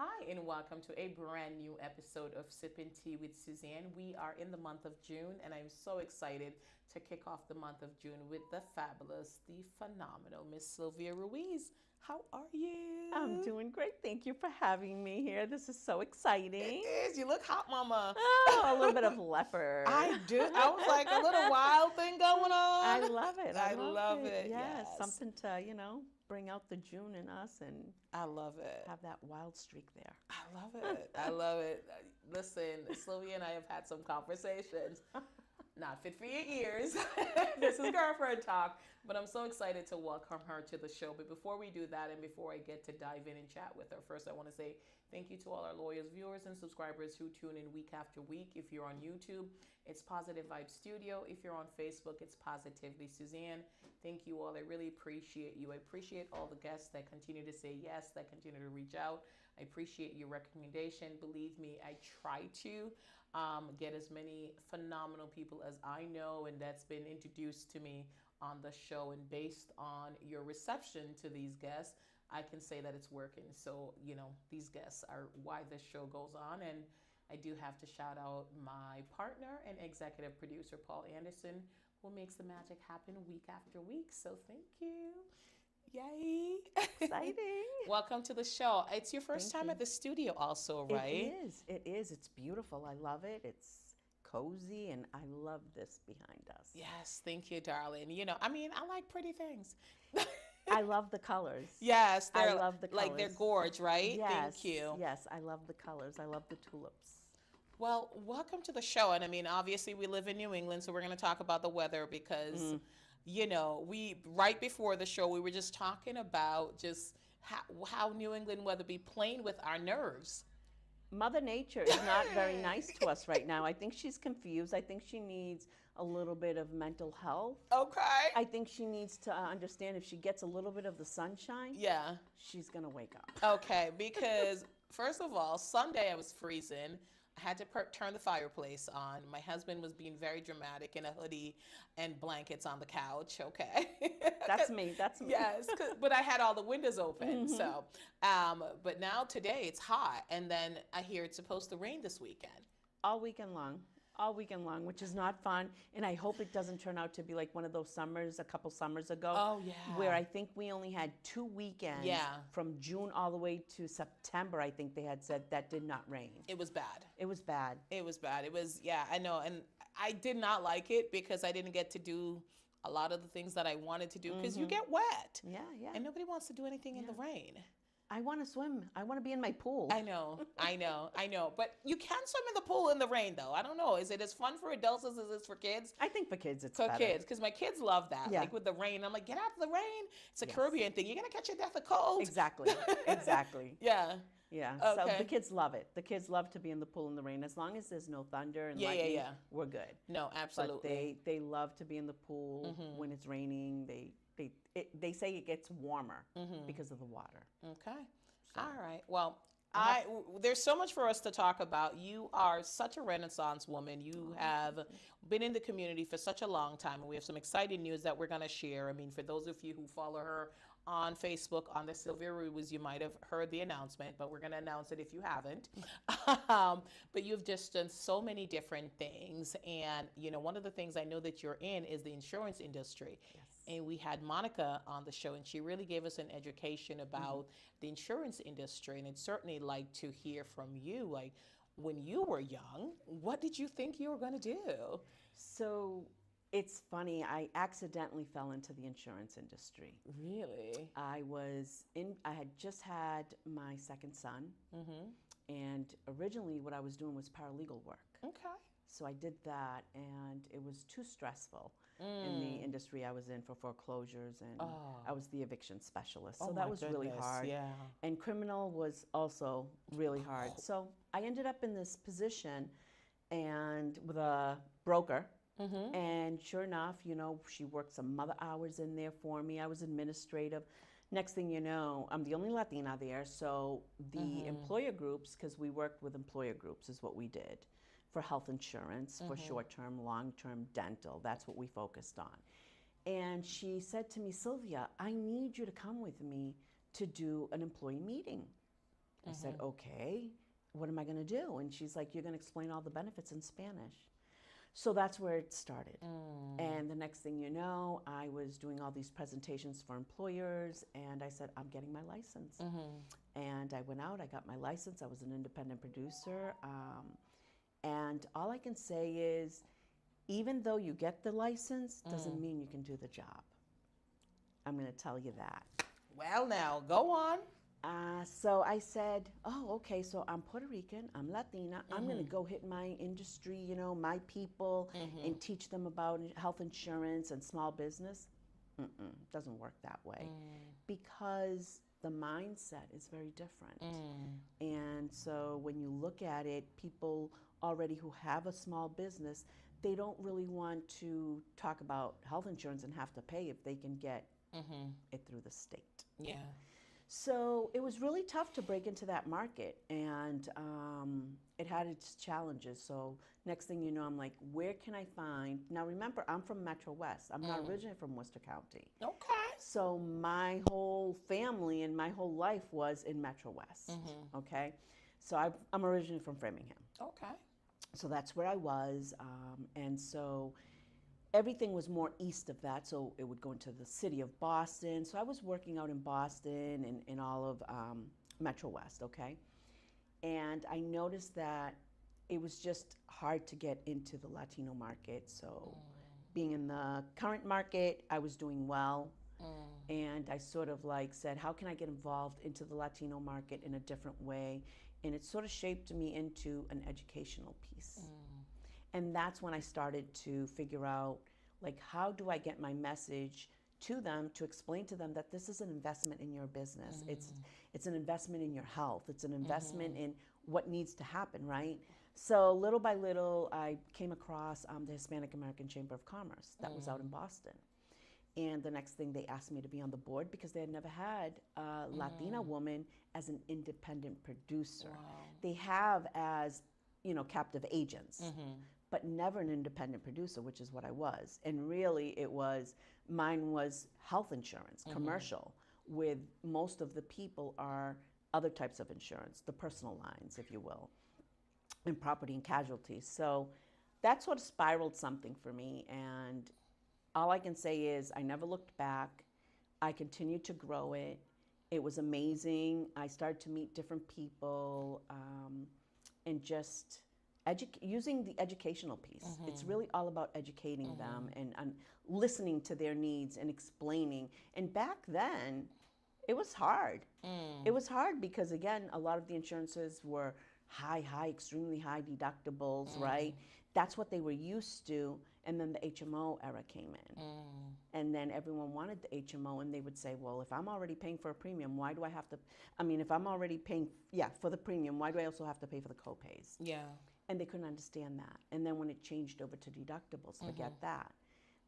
Hi, and welcome to a brand new episode of Sippin' Tea with Suzanne. We are in the month of June, and I'm so excited to kick off the month of June with the fabulous, the phenomenal Miss Sylvia Ruiz. How are I'm you? doing great. Thank you for having me here. This is so It exciting. is. You look hot, mama. Oh, a little bit of leopard. I do. I was like a little wild thing going I on. love it. I I love love it. it. Yes, Yes. something to, bring out the June in us and I love it. have that wild streak there. I love it. I love it. Listen, Sylvia and I have had some conversations. Not fit for your ears. This is girlfriend talk, but I'm so excited to welcome her to the show. But before we do that, and before I get to dive in and chat with her, first I want to say thank you to all our loyal viewers and subscribers who tune in week after week. If you're on YouTube, it's Positive Vibe Studio. If you're on Facebook, it's Positively Suzanne. Thank you all. I really appreciate you. I appreciate all the guests that continue to say yes, that continue to reach out. I appreciate your recommendation. Believe me, I try to get as many phenomenal people as I know and that's been introduced to me on the show. And based on your reception to these guests, I can say that it's working. So, these guests are why this show goes on. And I do have to shout out my partner and executive producer, Paul Anderson, who makes the magic happen week after week. So thank you. Yay. Exciting. Welcome to the show. It's your first Thank time you. at the studio also, It right? is. It is. It's beautiful. I love it. It's cozy and I love this behind us. Yes, thank you, darling. I like pretty things. I love the colors. Yes, I they're love the like they're colors. gorge, right? Yes. Thank you. Yes, I love the colors. I love the tulips. Well, welcome to the show. And obviously we live in New England, so we're going to talk about the weather because, we right before the show we were just talking about just how New England weather be playing with our nerves. Mother Nature is not very nice to us right now. I think she's confused. I think she needs a little bit of mental health. Okay. I think she needs to understand if she gets a little bit of the sunshine, Yeah. she's going to wake up. Okay, because first of all, Sunday I was freezing. I had to turn the fireplace on. My husband was being very dramatic in a hoodie and blankets on the couch. Okay. That's me. That's me. Yes, but I had all the windows open. So, but now today it's hot, and then I hear it's supposed to rain this weekend. All weekend long. All weekend long, which is not fun. And I hope it doesn't turn out to be like one of those summers a couple summers ago. Oh, yeah. Where I think we only had 2 weekends from June all the way to September, I think they had said that did not rain. It was bad. It was bad. It was bad. It was, yeah, I know. And I did not like it because I didn't get to do a lot of the things that I wanted to do because you get wet. Yeah, yeah. And nobody wants to do anything in the rain. I want to swim. I want to be in my pool. I know. But you can swim in the pool in the rain, though. I don't know. Is it as fun for adults as it is for kids? I think for kids it's For better. kids, because my kids love that. Yeah. Like with the rain, I'm like, get out of the rain. It's a Caribbean thing. You're gonna catch your death of cold. Exactly. Exactly. Yeah. Yeah. Okay. So the kids love it. The kids love to be in the pool in the rain. As long as there's no thunder and lightning, yeah. we're good. No, absolutely. But they love to be in the pool when it's raining. They say it gets warmer because of the water. Okay. All right. Well, there's so much for us to talk about. You are such a Renaissance woman. You have been in the community for such a long time, and we have some exciting news that we're going to share. For those of you who follow her on Facebook, on the Sylvia Ruiz, you might have heard the announcement, but we're going to announce it if you haven't. But you've just done so many different things, and one of the things I know that you're in is the insurance industry. Yes. And we had Monica on the show, and she really gave us an education about the insurance industry. And I'd certainly like to hear from you, like when you were young, what did you think you were going to do? So it's funny. I accidentally fell into the insurance industry. Really? I had just had my second son, and originally what I was doing was paralegal work. Okay. So I did that, and it was too stressful in the industry I was in for foreclosures, and I was the eviction specialist. So that was really hard. Yeah. And criminal was also really hard. So I ended up in this position and with a broker. And sure enough, she worked some mother hours in there for me. I was administrative. Next thing you know, I'm the only Latina there. So the employer groups, because we worked with employer groups is what we did for health insurance, for short-term, long-term dental. That's what we focused on. And she said to me, Sylvia, I need you to come with me to do an employee meeting. I said, okay, what am I going to do? And she's like, you're going to explain all the benefits in Spanish. So that's where it started. And the next thing you know, I was doing all these presentations for employers, and I said, I'm getting my license. And I went out, I got my license. I was an independent producer. And all I can say is, even though you get the license, doesn't mean you can do the job. I'm going to tell you that. Well, now, go on. So I said, oh, okay, so I'm Puerto Rican, I'm Latina, I'm going to go hit my industry, you know, my people, and teach them about health insurance and small business. Doesn't work that way because the mindset is very different. And so when you look at it, people already who have a small business, they don't really want to talk about health insurance and have to pay if they can get it through the state. Yeah. So it was really tough to break into that market, and it had its challenges. So next thing you know, I'm like, where can I find? Now remember, I'm from Metro West. I'm not originally from Worcester County. Okay. So my whole family and my whole life was in Metro West. Okay. So I'm originally from Framingham. Okay. So that's where I was, and so everything was more east of that, so it would go into the city of Boston. So I was working out in Boston and in all of Metro West, okay? And I noticed that it was just hard to get into the Latino market. So being in the current market, I was doing well. And I sort of like said, how can I get involved into the Latino market in a different way? And it sort of shaped me into an educational piece. And that's when I started to figure out, like, how do I get my message to them to explain to them that this is an investment in your business. It's an investment in your health. It's an investment in what needs to happen, right? So little by little, I came across the Hispanic American Chamber of Commerce that was out in Boston. And the next thing, they asked me to be on the board because they had never had a Latina woman as an independent producer. They have as, you know, captive agents, but never an independent producer, which is what I was. And really mine was health insurance, commercial, with most of the people are other types of insurance, the personal lines, if you will, and property and casualty. So that sort of spiraled something for me. And all I can say is I never looked back. I continued to grow it. It was amazing. I started to meet different people and just using the educational piece. It's really all about educating them and listening to their needs and explaining. And back then, it was hard. It was hard because, again, a lot of the insurances were extremely high deductibles, right? That's what they were used to. And then the HMO era came in. And then everyone wanted the HMO, and they would say, well, if I'm already paying for a premium, why do I have to, if I'm already paying, for the premium, why do I also have to pay for the copays? Yeah. And they couldn't understand that. And then when it changed over to deductibles, forget that.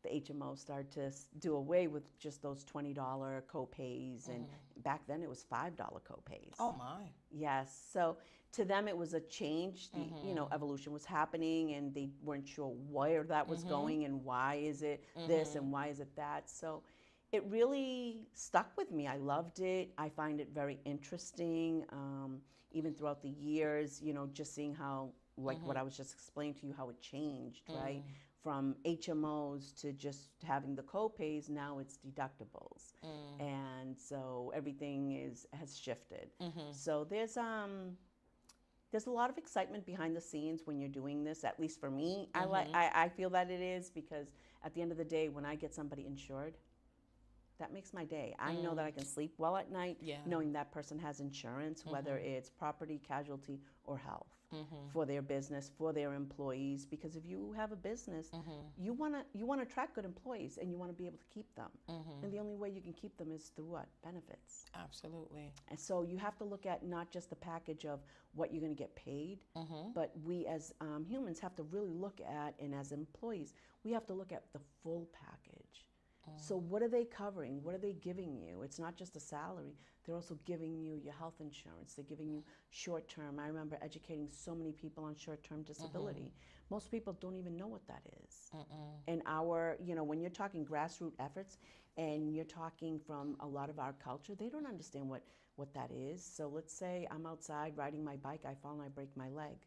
The HMO started to do away with just those $20 copays, and back then it was $5 copays. Oh my! Yes. So to them it was a change. The evolution was happening, and they weren't sure where that was going, and why is it this and why is it that. So it really stuck with me. I loved it. I find it very interesting. Even throughout the years, just seeing how, like what I was just explaining to you, how it changed, right? From HMOs to just having the co-pays, now it's deductibles. And so everything has shifted. So there's a lot of excitement behind the scenes when you're doing this, at least for me. I feel that it is, because at the end of the day, when I get somebody insured, that makes my day. I know that I can sleep well at night knowing that person has insurance, whether it's property, casualty, or health, for their business, for their employees. Because if you have a business, you want to attract good employees, and you want to be able to keep them. And the only way you can keep them is through what? Benefits. Absolutely. And so you have to look at not just the package of what you're going to get paid, but we as humans have to really look at, and as employees, we have to look at the full package. So what are they covering? What are they giving you? It's not just a salary. They're also giving you your health insurance. They're giving you short-term. I remember educating so many people on short-term disability. Most people don't even know what that is. And when you're talking grassroots efforts, and you're talking from a lot of our culture, they don't understand what what that is. So let's say I'm outside riding my bike, I fall and I break my leg.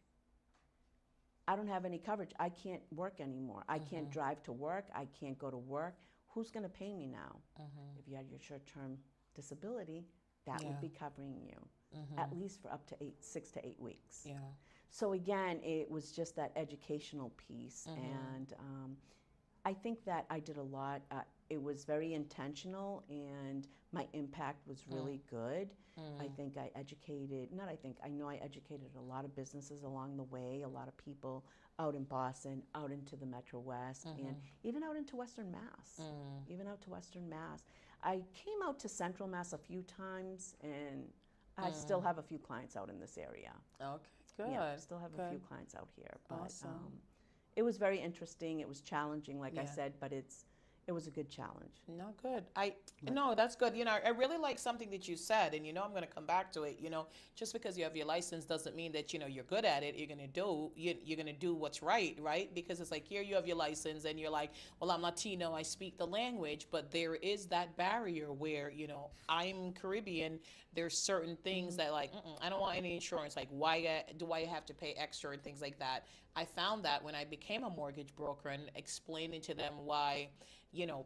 I don't have any coverage. I can't work anymore. I can't drive to work. I can't go to work. Who's going to pay me now? If you had your short-term disability, that would be covering you, at least for up to 6 to 8 weeks. Yeah. So again, it was just that educational piece. And I think that I did a lot. It was very intentional, and my impact was really good. I think I know I educated a lot of businesses along the way, a lot of people out in Boston, out into the Metro West, and even out into Western Mass. I came out to Central Mass a few times, and I still have a few clients out in this area. Okay, good. Yeah, I still have a few clients out here. But Awesome. it was very interesting. It was challenging, like I said, but it was a good challenge. No, good. No, that's good. I really like something that you said, and I'm going to come back to it. Just because you have your license doesn't mean that you're good at it. You're going to do what's right, right? Because it's like, here you have your license, and you're like, well, I'm Latino, I speak the language, but there is that barrier where I'm Caribbean. There's certain things that like, I don't want any insurance. Like, why do I have to pay extra and things like that? I found that when I became a mortgage broker and explaining to them why,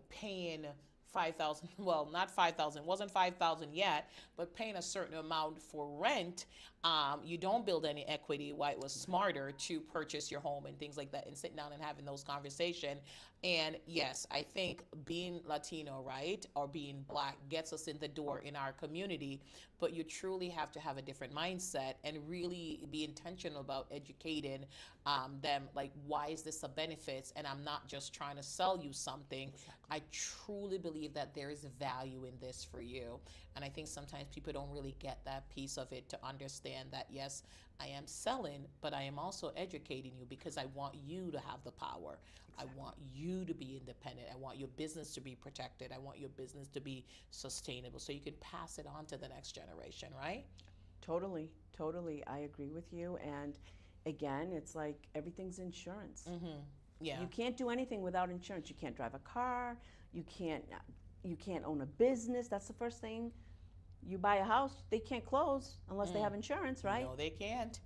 paying 5,000, well, not 5,000, wasn't 5,000 yet, but paying a certain amount for rent, you don't build any equity. Why it was smarter to purchase your home and things like that, and sit down and having those conversations. And yes, I think being Latino, right, or being Black gets us in the door in our community, but you truly have to have a different mindset and really be intentional about educating them, like, why is this a benefit? And I'm not just trying to sell you something. I truly believe that there is value in this for you. And I think sometimes people don't really get that piece of it, to understand that, yes, I am selling, but I am also educating you because I want you to have the power. I want you to be independent. I want your business to be protected. I want your business to be sustainable so you can pass it on to the next generation, right? Totally. I agree with you. And again, it's like everything's insurance. Yeah. You can't do anything without insurance. You can't drive a car. You can't own a business. That's the first thing. You buy a house, they can't close unless they have insurance, right? No, they can't.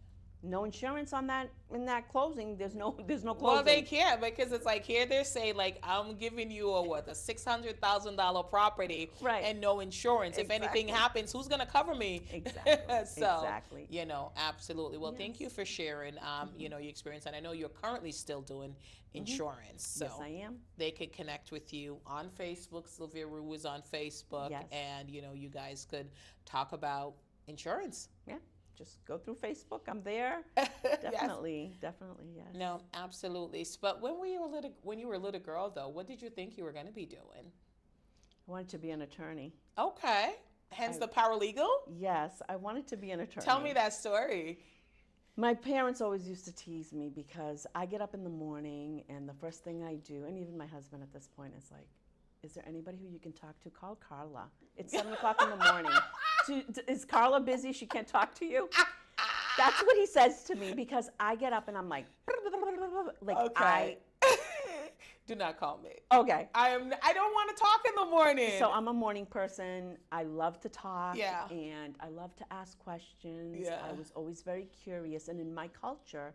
No insurance on that, in that closing. There's no closing. Well, they can't, because it's like, here they're saying, like, I'm giving you a $600,000 property, right, and no insurance. Exactly. If anything happens, who's going to cover me? Exactly. Exactly. Absolutely. Well, thank you for sharing, your experience. And I know you're currently still doing insurance. So yes, I am. They could connect with you on Facebook. Sylvia Ruiz on Facebook. Yes. And, you guys could talk about insurance. Yeah. Just go through Facebook. I'm there. Definitely, yes. No, absolutely. But when you were a little girl, though, what did you think you were going to be doing? I wanted to be an attorney. Okay. Hence the paralegal? Yes, I wanted to be an attorney. Tell me that story. My parents always used to tease me because I get up in the morning, and the first thing I do, and even my husband at this point, is like, is there anybody who you can talk to? Call Carla. It's 7 o'clock in the morning. Is Carla busy? She can't talk to you? That's what he says to me, because I get up and I'm like okay. Do not call me. Okay. I don't want to talk in the morning. So I'm a morning person. I love to talk. Yeah. And I love to ask questions. Yeah. I was always very curious. And in my culture,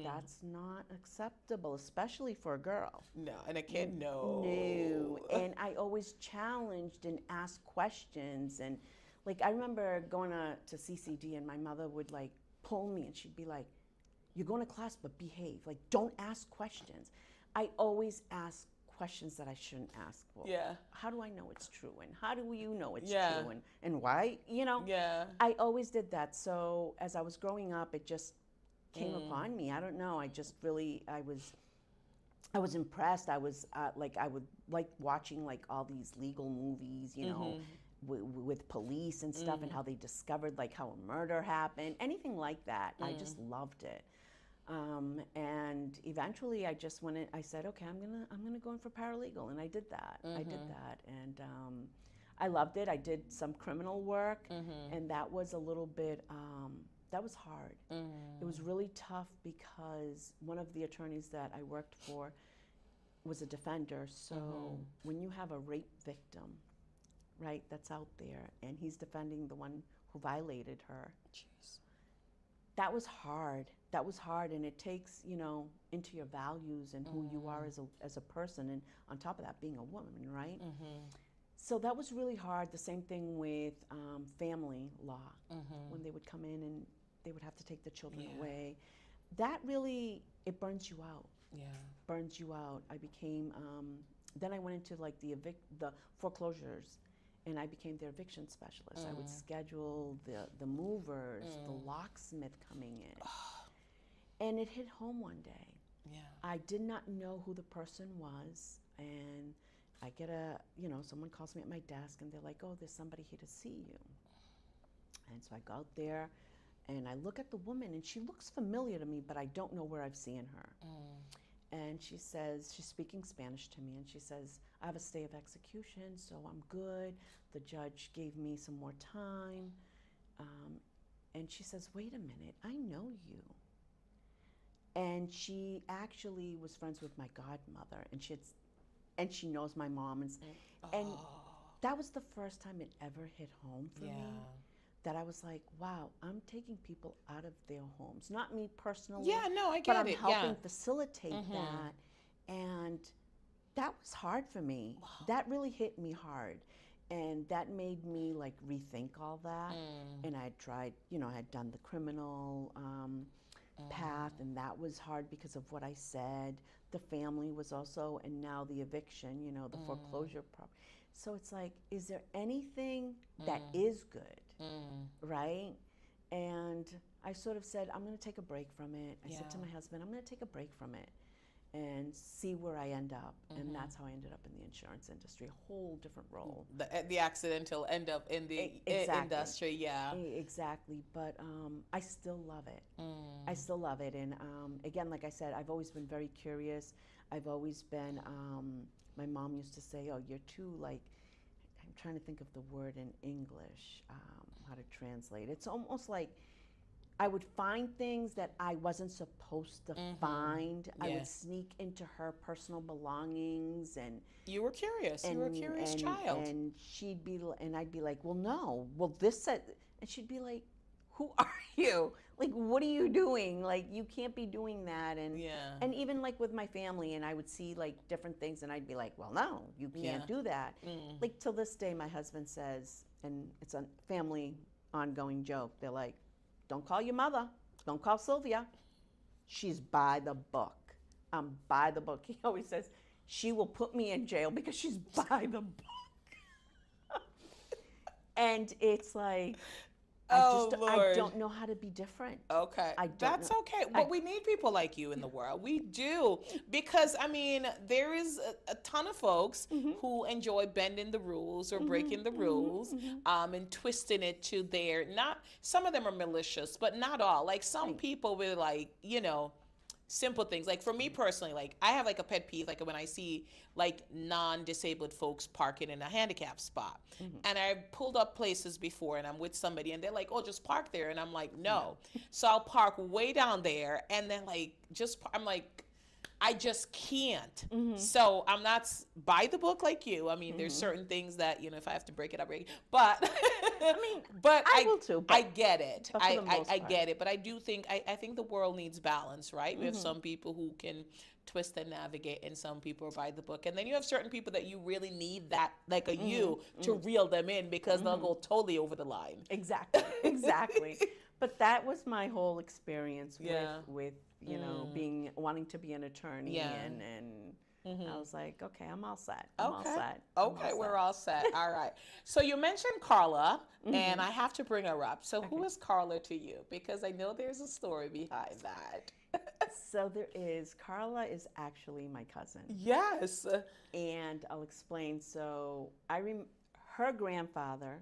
that's not acceptable, especially for a girl. No, and a kid, no. No. And I always challenged and asked questions. And like, I remember going to CCD, and my mother would like pull me, and she'd be like, you're going to class, but behave. Like, don't ask questions. I always ask questions that I shouldn't ask for. Yeah. How do I know it's true? And how do you know it's Yeah. true? And why? Yeah. I always did that. So as I was growing up, it just came upon me. I don't know. I just really, I was impressed. I was I would like watching like all these legal movies, with police and stuff, and how they discovered like how a murder happened, anything like that. I just loved it. And eventually I just went in, I said, okay, I'm gonna go in for paralegal. And I did that. And I loved it. I did some criminal work, and that was a little bit, that was hard. It was really tough because one of the attorneys that I worked for was a defender. So when you have a rape victim, right, that's out there, and he's defending the one who violated her. Jeez. That was hard. That was hard, and it takes, into your values and who you are as a person, and on top of that, being a woman, right? So that was really hard. The same thing with family law, when they would come in and they would have to take the children away. That really, it burns you out. Yeah. Burns you out. I became, then I went into like the foreclosures, and I became their eviction specialist. I would schedule the movers, the locksmith coming in. And it hit home one day. Yeah. I did not know who the person was, and I get someone calls me at my desk, and they're like, oh, there's somebody here to see you. And so I go out there, and I look at the woman, and she looks familiar to me, but I don't know where I've seen her. And she says, she's speaking Spanish to me, and she says, I have a stay of execution, so I'm good. The judge gave me some more time. And she says, wait a minute, I know you. And she actually was friends with my godmother, and she knows my mom. And that was the first time it ever hit home for me. That I was like, wow, I'm taking people out of their homes. Not me personally. Yeah, no, I get but I'm it. helping facilitate that. And that was hard for me. Wow. That really hit me hard. And that made me like rethink all that. And I had tried, I had done the criminal path, and that was hard because of what I said. The family was also, and now the eviction, the foreclosure problem. So it's like, is there anything that is good? Right? And I sort of said, I'm going to take a break from it. I said to my husband, I'm going to take a break from it and see where I end up. And that's how I ended up in the insurance industry, a whole different role. The accidental end up in the industry, yeah. Exactly. But I still love it. I still love it. And again, like I said, I've always been very curious. I've always been, my mom used to say, oh, you're too I'm trying to think of the word in English, how to translate. It's almost like I would find things that I wasn't supposed to find. I would sneak into her personal belongings, and you were curious. You were a curious child. And I'd be like, well, no. Well, this said, and she'd be like, who are you? Like, what are you doing? Like, you can't be doing that. And even like with my family, and I would see like different things, and I'd be like, well, no, you can't do that. Like till this day, my husband says, and it's a family ongoing joke, they're like, don't call your mother. Don't call Sylvia. She's by the book. I'm by the book. He always says, she will put me in jail because she's by the book. And it's like, I don't know how to be different. Okay. That's okay. But we need people like you in the world. We do. Because, I mean, there is a ton of folks who enjoy bending the rules or breaking the rules and twisting it to their, some of them are malicious, but not all. Like some people will simple things. Like for me personally, like I have like a pet peeve, like when I see like non-disabled folks parking in a handicap spot. And I've pulled up places before and I'm with somebody and they're like, oh, just park there. And I'm like, no. So I'll park way down there and then like, I'm like, I just can't. So I'm not by the book like you. I mean, there's certain things that, if I have to break it, I'll break it. But I will too. I get it. I get it. But I do think, I think the world needs balance, right? We have some people who can twist and navigate, and some people are by the book. And then you have certain people that you really need that, like you, to reel them in because they'll go totally over the line. Exactly. But that was my whole experience with wanting to be an attorney, and I was like, okay, I'm all set. We're all set. All right. So you mentioned Carla, and I have to bring her up. So who is Carla to you? Because I know there's a story behind that. So there is. Carla is actually my cousin. Yes. And I'll explain. So her grandfather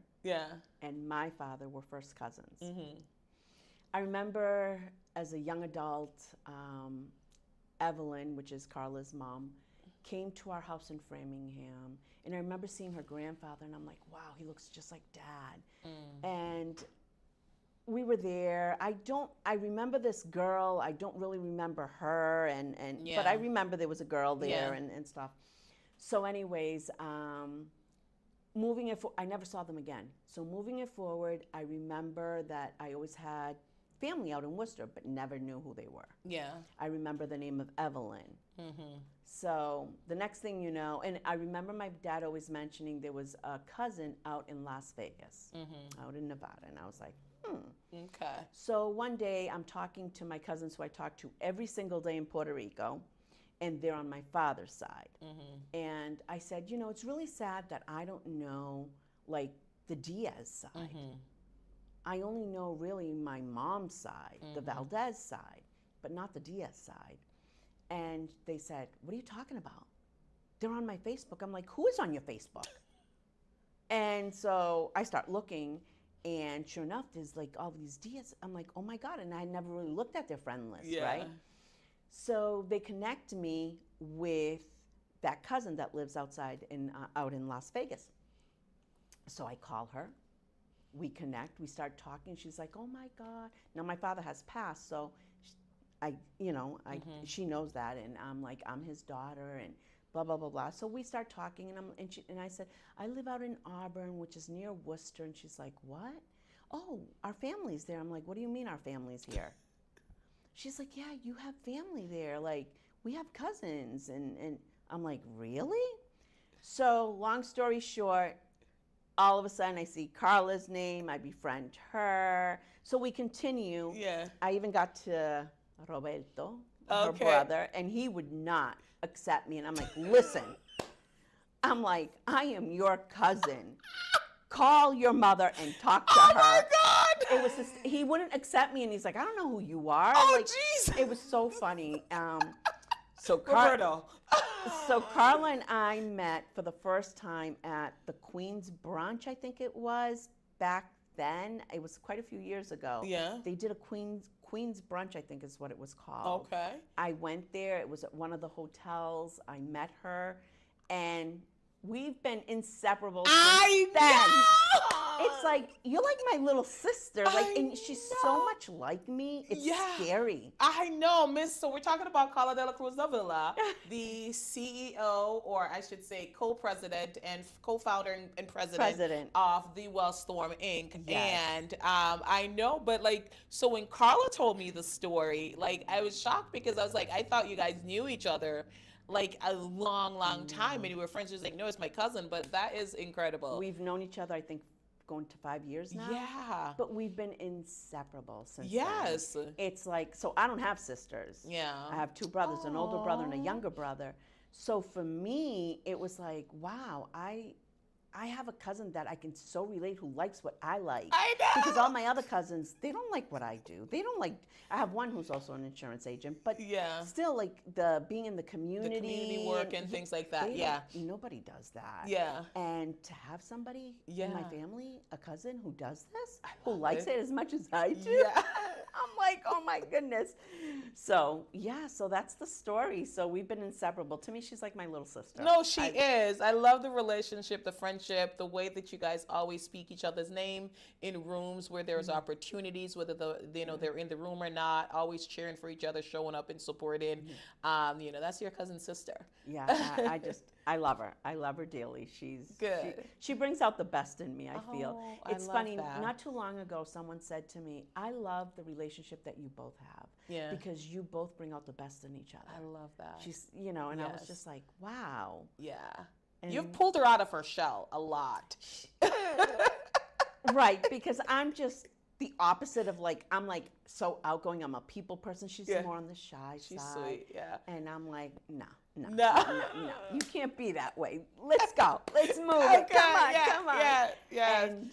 and my father were first cousins. I remember as a young adult, Evelyn, which is Carla's mom, came to our house in Framingham. And I remember seeing her grandfather, and I'm like, wow, he looks just like Dad. And we were there. I remember this girl. I don't really remember her, but I remember there was a girl there and stuff. So anyways, moving it I never saw them again. So moving it forward, I remember that I always had family out in Worcester, but never knew who they were. Yeah. I remember the name of Evelyn. So the next thing you know, and I remember my dad always mentioning there was a cousin out in Las Vegas, out in Nevada, and I was like, Okay. So one day I'm talking to my cousins who I talk to every single day in Puerto Rico, and they're on my father's side. And I said, you know, it's really sad that I don't know, like, the Diaz side. I only know really my mom's side, the Valdez side, but not the Diaz side. And they said, what are you talking about? They're on my Facebook. I'm like, who is on your Facebook? And so I start looking, and sure enough, there's like all these Diaz. I'm like, oh my God. And I never really looked at their friend list, right? So they connect me with that cousin that lives outside out in Las Vegas. So I call her. We connect. We start talking. She's like, "Oh my God!" Now my father has passed, so she knows that, and I'm like, I'm his daughter, and blah blah blah blah. So we start talking, and I said, "I live out in Auburn, which is near Worcester," and she's like, "What? Oh, our family's there." I'm like, "What do you mean our family's here?" She's like, "Yeah, you have family there. Like, we have cousins," and I'm like, "Really?" So long story short, all of a sudden I see Carla's name, I befriend her. So we continue. Yeah. I even got to Roberto, her brother, and he would not accept me. And I'm like, listen, I am your cousin. Call your mother and talk to her. Oh my God! It was just, he wouldn't accept me, and he's like, I don't know who you are. Oh, jeez. It was so funny. So Roberto. So Carla and I met for the first time at the Queen's Brunch, I think it was, back then. It was quite a few years ago. Yeah. They did a Queen's Brunch, I think is what it was called. Okay. I went there. It was at one of the hotels. I met her, and we've been inseparable since then. Know! It's like, you're like my little sister. And she's so much like me. It's scary. I know, Miss. So we're talking about Carla de la Cruz Davila, the CEO, or I should say co-president and co-founder and president of the Wellstorm Inc. Yes. And I know, but so when Carla told me the story, I was shocked because I was like, I thought you guys knew each other a long time, and you were friends. She was like, no, it's my cousin, but that is incredible. We've known each other, I think, going to 5 years now. Yeah. But we've been inseparable since Yes. then. It's like, so I don't have sisters. Yeah. I have two brothers, an older brother and a younger brother. So for me, it was like, wow, I have a cousin that I can so relate who likes what I like. I know. Because all my other cousins, they don't like what I do. They don't like, I have one who's also an insurance agent, but still the being in the community. The community work and things like that, Nobody does that. Yeah. And to have somebody in my family, a cousin who does this, who likes it. it as much as I do. Yeah. I'm like, oh my goodness. So that's the story. So we've been inseparable. To me, she's like my little sister. No, she is. I love the relationship, the friendship, the way that you guys always speak each other's name in rooms where there's opportunities, whether they're in the room or not, always cheering for each other, showing up and supporting. That's your cousin's sister. Yeah, I love her. I love her dearly. She's good. She brings out the best in me, I feel. It's I love funny, that. not too long ago, someone said to me, I love the relationship that you both have. Yeah. Because you both bring out the best in each other. I love that. She's, and I was just like, wow. Yeah. And You've pulled her out of her shell a lot. Right, because I'm just the opposite of I'm so outgoing. I'm a people person. She's more on the shy side. She's sweet, yeah. And I'm like, no. No. You can't be that way. Let's go. Let's move it. Come on. Yeah. And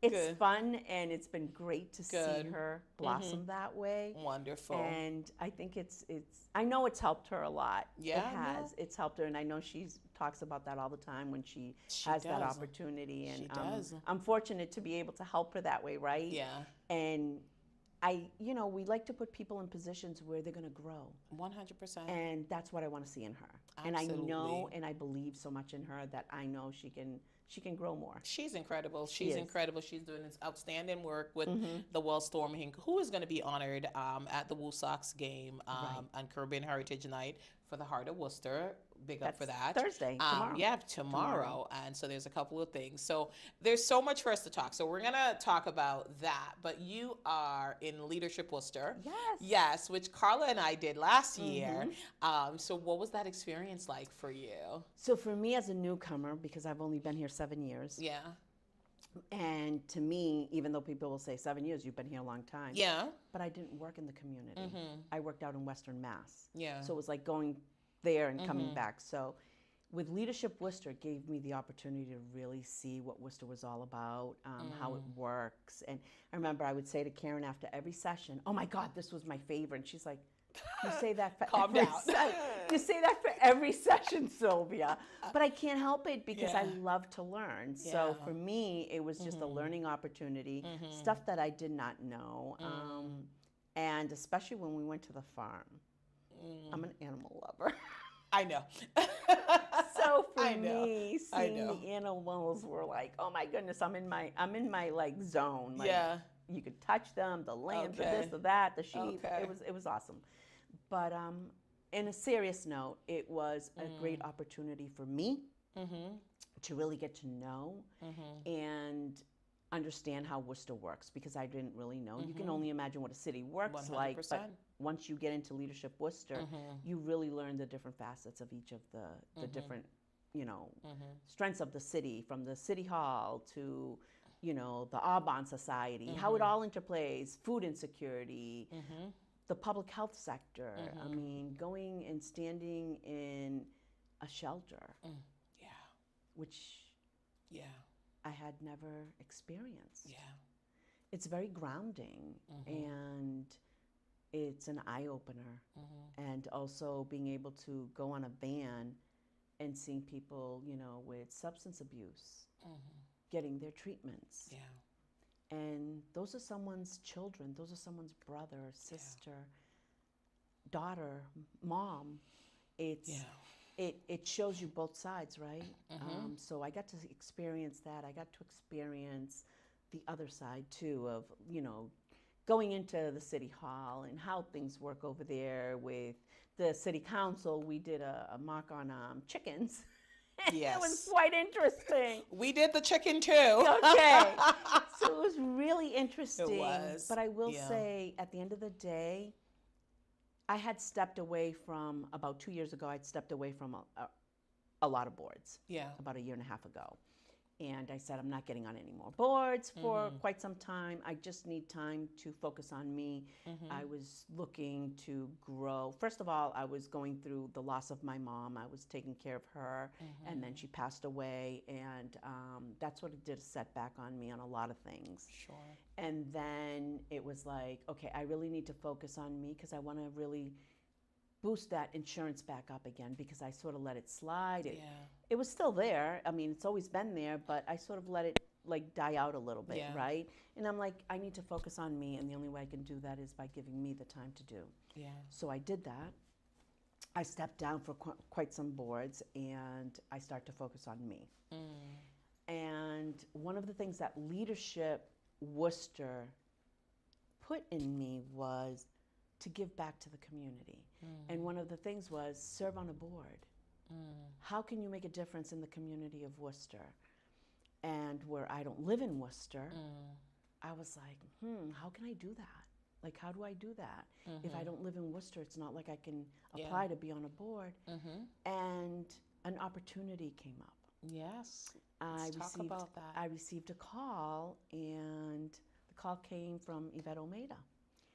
it's fun, and it's been great to see her blossom that way. Wonderful. And I think I know it's helped her a lot. Yeah, it has. It's helped her, and I know she talks about that all the time when she has that opportunity. And she does. I'm fortunate to be able to help her that way, right? Yeah. And we like to put people in positions where they're going to grow. 100%. And that's what I want to see in her. Absolutely. And I know and I believe so much in her that I know she can grow more. She's incredible. She's incredible. She's doing this outstanding work with the Wellstorm Inc., who is going to be honored at the Woo Sox game on Caribbean Heritage Night for the Heart of Worcester big up for that. Thursday, tomorrow. Yeah, tomorrow. And so there's a couple of things. So there's so much for us to talk. So we're going to talk about that. But you are in Leadership Worcester. Yes. Yes, which Carla and I did last year. So what was that experience like for you? So for me as a newcomer, because I've only been here 7 years. Yeah. And to me, even though people will say 7 years, you've been here a long time. Yeah. But I didn't work in the community. I worked out in Western Mass. Yeah. So it was like going there and coming back. So with Leadership Worcester, it gave me the opportunity to really see what Worcester was all about, how it works. And I remember I would say to Karen after every session, oh my God, this was my favorite. And she's like, you say that for Calm every down. You say that for every session, Sylvia. But I can't help it because I love to learn. So for me, it was just a learning opportunity, stuff that I did not know. And especially when we went to the farm. I'm an animal lover. I know. So for me, seeing the animals were like, oh my goodness, I'm in my like zone. Like, you could touch them, the lambs, the this, the that, the sheep. It was awesome. But in a serious note, it was a great opportunity for me to really get to know and understand how Worcester works, because I didn't really know. You can only imagine what a city works 100%. like, but once you get into Leadership Worcester, you really learn the different facets of each of the different, strengths of the city, from the city hall to, the Audubon Society, how it all interplays, food insecurity, the public health sector. I mean, going and standing in a shelter, which I had never experienced. It's very grounding, and it's an eye-opener. And also being able to go on a van and seeing people, with substance abuse getting their treatments. And those are someone's children. Those are someone's brother, sister, daughter, mom. It shows you both sides, right? So I got to experience that. I got to experience the other side too of, going into the city hall and how things work over there with the city council. We did a mock on chickens. It was quite interesting. We did the chicken too. Okay. So it was really interesting. It was. But I will say, at the end of the day, I had stepped away from, about 2 years ago, I'd stepped away from a lot of boards. About a year and a half ago. And I said, I'm not getting on any more boards for quite some time. I just need time to focus on me. I was looking to grow. First of all, I was going through the loss of my mom. I was taking care of her, and then she passed away. And that's what it did, a setback on me on a lot of things. Sure. And then it was like, okay, I really need to focus on me, because I want to really boost that insurance back up again, because I sort of let it slide. It was still there. I mean, it's always been there, but I sort of let it like die out a little bit, right? And I'm like, I need to focus on me, and the only way I can do that is by giving me the time to do. So I did that. I stepped down for quite some boards, and I start to focus on me. And one of the things that Leadership Worcester put in me was to give back to the community. And one of the things was serve on a board. How can you make a difference in the community of Worcester? And where I don't live in Worcester, I was like, how can I do that? Like, how do I do that? If I don't live in Worcester, it's not like I can apply to be on a board. And an opportunity came up. Let's talk about that. I received a call, and the call came from Yvette Almeida,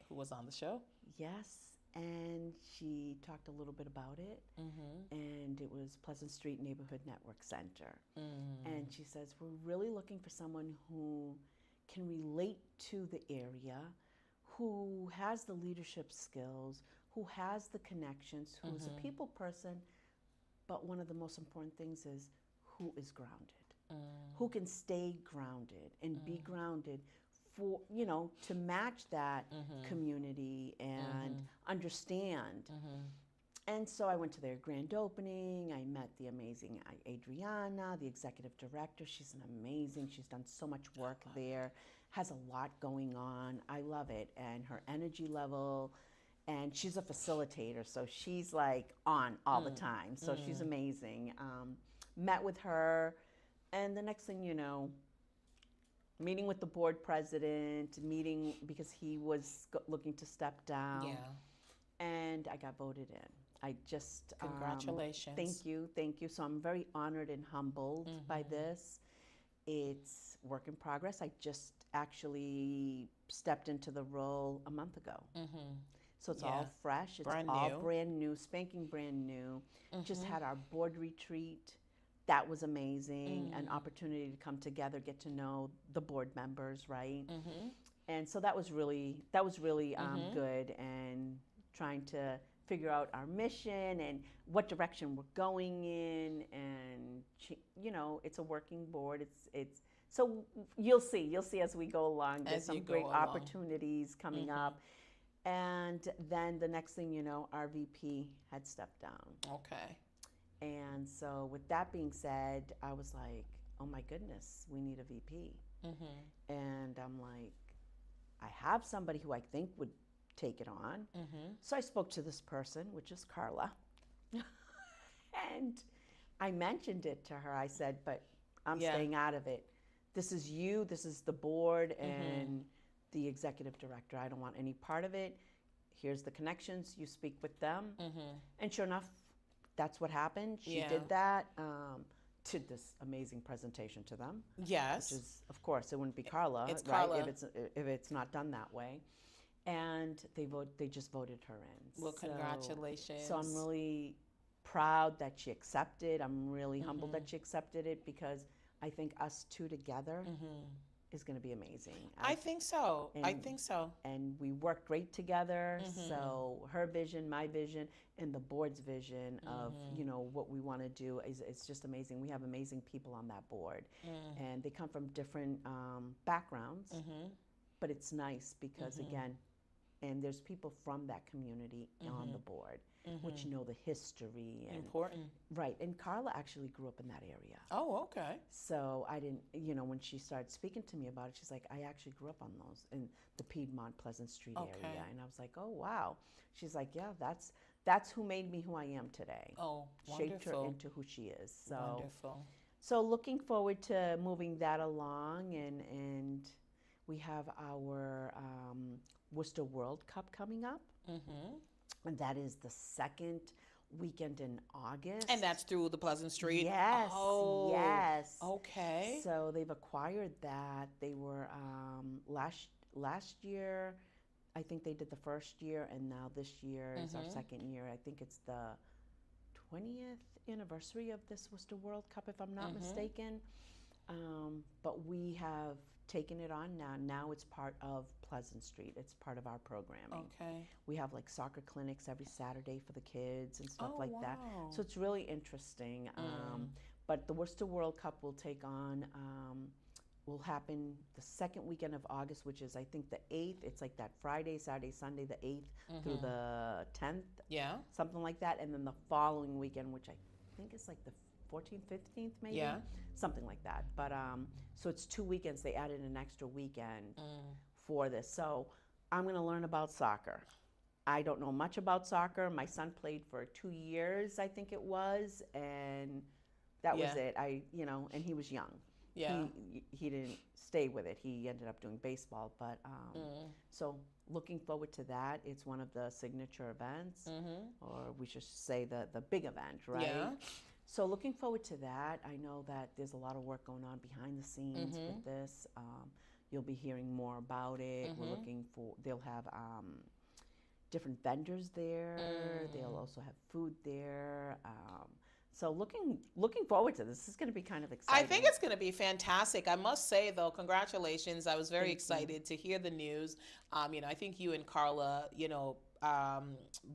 who was on the show. Yes, and she talked a little bit about it, and it was Pleasant Street Neighborhood Network Center. And she says, we're really looking for someone who can relate to the area, who has the leadership skills, who has the connections, who's a people person, but one of the most important things is who is grounded, who can stay grounded and be grounded for, to match that community and understand. And so I went to their grand opening. I met the amazing Adriana, the executive director. She's she's done so much work there, has a lot going on. I love it. And her energy level and she's a facilitator, so she's like on all the time. So she's amazing. Met with her, and the next thing you know, meeting with the board president, meeting because he was looking to step down. Yeah. And I got voted in. I just Congratulations. Thank you. So I'm very honored and humbled by this. It's work in progress. I just actually stepped into the role a month ago. So it's all fresh. It's all brand new, spanking brand new. Just had our board retreat. That was amazing. An opportunity to come together, get to know the board members, right? And so that was really good. And trying to figure out our mission and what direction we're going in. And you know, it's a working board. It's so you'll see as we go along. There's some great opportunities coming up. And then the next thing you know, our VP had stepped down. Okay. And so with that being said, I was like, oh my goodness, we need a VP. And I'm like, I have somebody who I think would take it on. So I spoke to this person, which is Carla. And I mentioned it to her. I said, but I'm staying out of it. This is you, this is the board, and the executive director. I don't want any part of it. Here's the connections. You speak with them. And sure enough, that's what happened. She did that. Did this amazing presentation to them. Yes. Which is, of course, it wouldn't be Carla. It's right? Carla. If it's not done that way. And they just voted her in. Well, congratulations. So I'm really proud that she accepted. I'm really humbled that she accepted it, because I think us two together is going to be amazing. I think so. And we work great together. So her vision, my vision, and the board's vision of, you know, what we want to do is it's just amazing. We have amazing people on that board. And they come from different backgrounds. But it's nice because, again, and there's people from that community on the board, which know the history. And, important. Right. And Carla actually grew up in that area. Oh, okay. So I didn't, you know, when she started speaking to me about it, she's like, I actually grew up on those in the Piedmont Pleasant Street area. And I was like, oh, wow. She's like, yeah, that's who made me who I am today. Oh, wonderful. Shaped her into who she is. So, wonderful. So looking forward to moving that along, and we have our Worcester World Cup coming up. And that is the second weekend in August. And that's through the Pleasant Street? Yes. Oh, yes. Okay. So they've acquired that. They were last year, I think they did the first year, and now this year is our second year. I think it's the 20th anniversary of this Worcester World Cup, if I'm not mistaken. But we have taken it on now. Now it's part of Pleasant Street. It's part of our programming. Okay. We have like soccer clinics every Saturday for the kids and stuff like that. Wow. So it's really interesting. But the Worcester World Cup will happen the second weekend of August, which is I think the 8th. It's like that Friday, Saturday, Sunday, the 8th through the 10th. Yeah. Something like that. And then the following weekend, which I think is like the 14th, 15th maybe? Yeah. Something like that. But so it's 2 weekends. They added an extra weekend for this. So I'm going to learn about soccer. I don't know much about soccer. My son played for 2 years, I think it was, and that was it. And he was young. Yeah. He didn't stay with it. He ended up doing baseball. But so looking forward to that. It's one of the signature events, or we should say the big event, right? Yeah. So looking forward to that. I know that there's a lot of work going on behind the scenes with this. You'll be hearing more about it. We're looking for, they'll have different vendors there. They'll also have food there. So looking forward to this. This is going to be kind of exciting. I think it's going to be fantastic. I must say, though, congratulations. I was very excited to hear the news. I think you and Carla,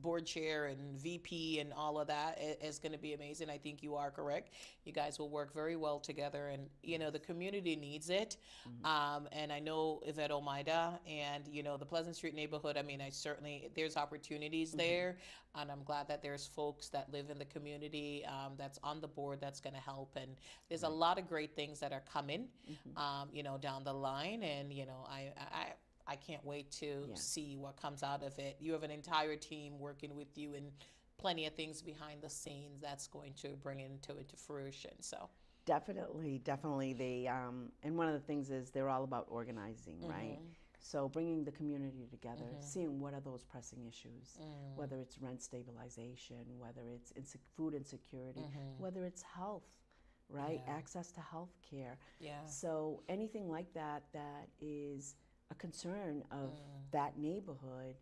board chair and VP and all of that is going to be amazing. I think you are correct. You guys will work very well together, and the community needs it. And I know Yvette Omaida and the Pleasant Street neighborhood. I mean, there's opportunities there, and I'm glad that there's folks that live in the community that's on the board that's going to help. And there's a lot of great things that are coming, down the line. And I can't wait to Yeah. see what comes out of it. You have an entire team working with you and plenty of things behind the scenes that's going to bring into fruition. So Definitely, definitely. They and one of the things is they're all about organizing, right? So bringing the community together, seeing what are those pressing issues, whether it's rent stabilization, whether it's food insecurity, whether it's health, right? Yeah. Access to health care. yeah. So anything like that that is a concern of that neighborhood,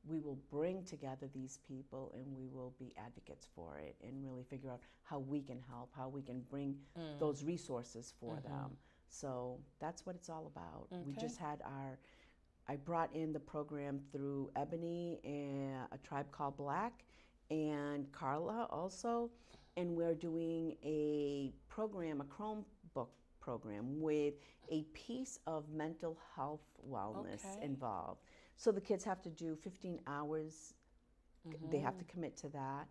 we will bring together these people and we will be advocates for it and really figure out how we can help, how we can bring those resources for them. So that's what it's all about. We Okay. just had I brought in the program through Ebony and A Tribe Called Black and Carla also, and we're doing a program, a Chromebook program with a piece of mental health wellness Okay. involved. So the kids have to do 15 hours. They have to commit to that.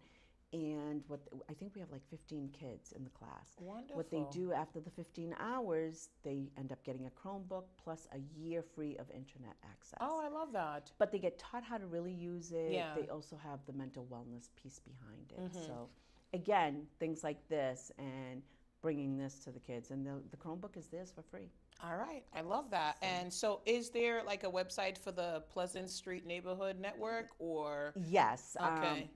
And I think we have like 15 kids in the class. Wonderful. What they do after the 15 hours, they end up getting a Chromebook plus a year free of internet access. Oh, I love that. But they get taught how to really use it. Yeah. They also have the mental wellness piece behind it. So again, things like this and bringing this to the kids. And the Chromebook is theirs for free. All right, I love that. And so, is there like a website for the Pleasant Street Neighborhood Network, or Yes. Okay.